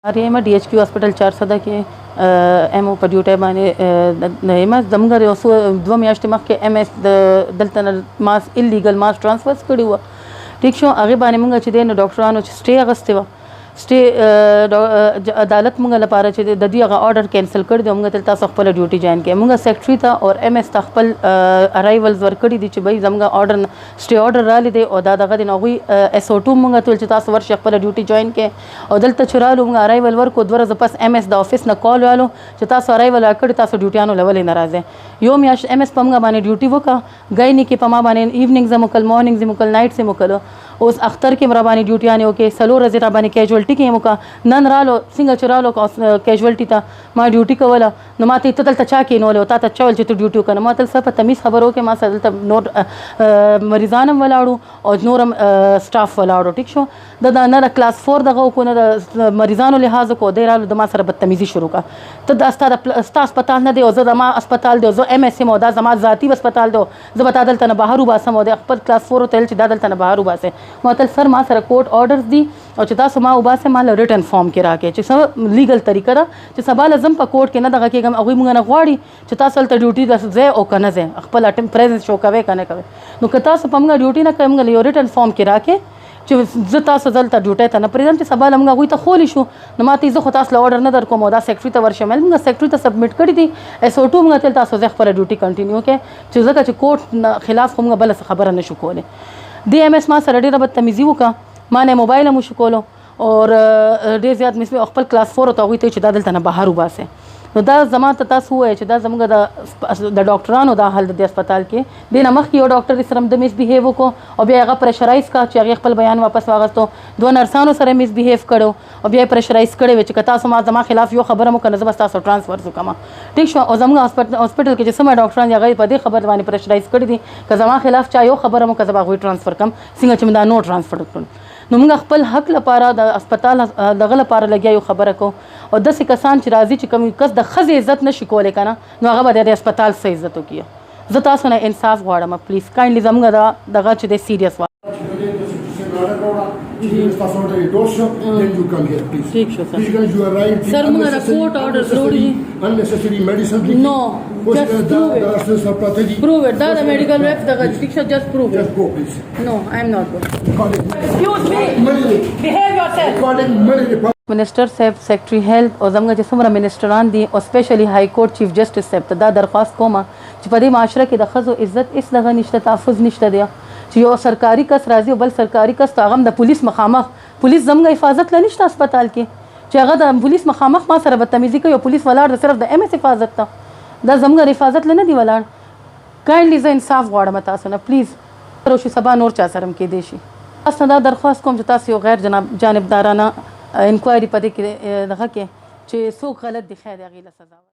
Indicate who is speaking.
Speaker 1: Aryama DHQ hospital 400 के एमओ पर ड्यूटी बाने एमा जमगर ओसो 2 میاشتې مخکې MS دلته ماس इलीगल मास ट्रांसफर्स کړی و ٹھیک شو هغه باندې موږ چې د ډاکټرانو چې سټې اغستې و سټې عدالت موږ لپاره چې د دې هغه آرډر کینسل کړ دی موږ تاسو خپل ډیوټي جوائن کړئ موږ سیکریټری ته او MS ته خپل ارایولز ورکړي دي چې بھئی زموږ آرډر سټې آرډر را لیدي او دا دغه د نوغي SO2 موږ ته چې تاسو ورشي خپل ډیوټي جوائن کړئ او دلته چرالو موږ ارایول ورکو 2 ورځې پس MS د افیس نه کال والو چې تاسو ارایول کړی تاسو ډیوټیانو لولې ناراضه یو میاش MS په موږ باندې ډیوټي وکا غایني کې په ما باندې ایوننګ زموکل مارننګ زموکل نایټ زموکل اوس اختر کې مرا باندې ډیوټیانه وکي سلو ورځې را باندې کیجوالټي کې موکا نن رالو څنګه چرالو کیجوالټي ته ما ډیوټي کوله نو ماته ته دلته چا کې نو له تا ته چول چې ته ډیوټي وکنه ما تل څه په تمیز خبرو کې ما سره دلته نور مریضانم ولاړو او نورم سټاف ولاړو ټیک شو د نه کلاس 4 دغه کو نه د مریضانو لحاظ کو دی رالو د ما سره بدتمیزي شروع کا ته د استا هسپتال نه دی او زه د ما هسپتال دی زه MS مو دا زما ذاتی هسپتال دی زه به دلته نه بهر وباسم او د خپل کلاس 4 ته چې دلته نه بهر وباسه متل سر ما سره کوर्ट آرډرز دي او چې تاسو ما وباسه مال ریټن فارم کې راکې چې سم لیګل طریقه دا چې سبا لازم په کوर्ट کې نه دغه کېږم هغه موږ نه غواړي چې تاسو ته ډیوټي د ځای او کنه ځای خپل اټم پریزنس شو کوي کنه کوي نو که تاسو په موږ ډیوټي نه کوي موږ یو ریټن فارم کې راکې چې زه تاسو دلته ډیوټي ته نه پریزم چې سبا لمغه غوي ته خولې شو نو ماته زه خو تاسو له آرډر نه در کوم دا سیکریټری ته ورشمل موږ سیکریټری ته سبمیټ کړی دي SO2 موږ تل تاسو ځخ پر ډیوټي کنټینیو کې چې ځکه چې کوर्ट خلاف موږ بل څه خبره نشو کوله MS ما سره ډیره بدتمیزي وکړه ما نه موبایل مو شو کولو اور ډیر زیات مې خپل کلاس 4 ته غوي ته چې دا دلته نه بهر وباسه نو دا زما ته تاسو وایي چې دا زموږ د ډاکټرانو دا حل د هسپتال کې د نمخ یو ډاکټر سره د میس بیهیو کو او بیا هغه پرشرایز کا چې هغه خپل بیان واپس واغستو دوه نرسانو سره میس بیهیو کړو او بیا پرشرایز کړي چې تاسو ما زما خلاف یو خبره مو کنه زما تاسو ټرانسفر وکما ټیک شو او زموږ هسپتال کې چې سم ډاکټران هغه په دې خبر باندې پرشرایز کړي دي که زما خلاف چا یو خبره مو کزما غوي ټرانسفر کم څنګه چې دا نو ټرانسفر کړو نو موږ خپل حق لپاره د هسپتال دغه لپاره لګیا یو خبره کو او داسې کسان چې راځي چې کوم کس د خزې عزت نشي کولای کنه نو هغه به د هسپتال سه عزت وکړي زه تاسو نه انصاف غواړم پلیز کایندلی زموږ دغه چې د سیریس ठीक sure sir.
Speaker 2: Because you are right.
Speaker 1: Sir, मुझे court order जरूरी
Speaker 2: unnecessary medicine.
Speaker 1: No, just prove it. Prove it. That the medical rep, the restriction, just prove it.
Speaker 2: Just go, please.
Speaker 1: No, I am not going.
Speaker 3: Excuse me. Behave yourself.
Speaker 2: Calling money.
Speaker 1: Minister साहब secretary health और जमगा जिसमरा मिनिस्टरान दी और specially high court chief justice साहब दा दरख्वास्त कोमा چې په دې معاشره کې د خزو عزت اس دغه نشته تحفظ نشته دی چې یو سرکاري کس راځي او بل سرکاري کس ته هغه د پولیس مخامخ پولیس زموږ حفاظت لنشته هسپتال کې چې هغه د پولیس مخامخ ما سره بدتمیزي کوي او پولیس ولاړ صرف د MS حفاظت ته دا زموږ حفاظت لنه دی ولاړ کایندلی زه انصاف غواړم تاسو نه پلیز روشي سبا نور چا سره کې دی شي تاسو دا درخواست کوم چې تاسو یو غیر جانبدارانه انکوایری پدې کې دغه کې چې څوک غلط دی خیر هغه له سزا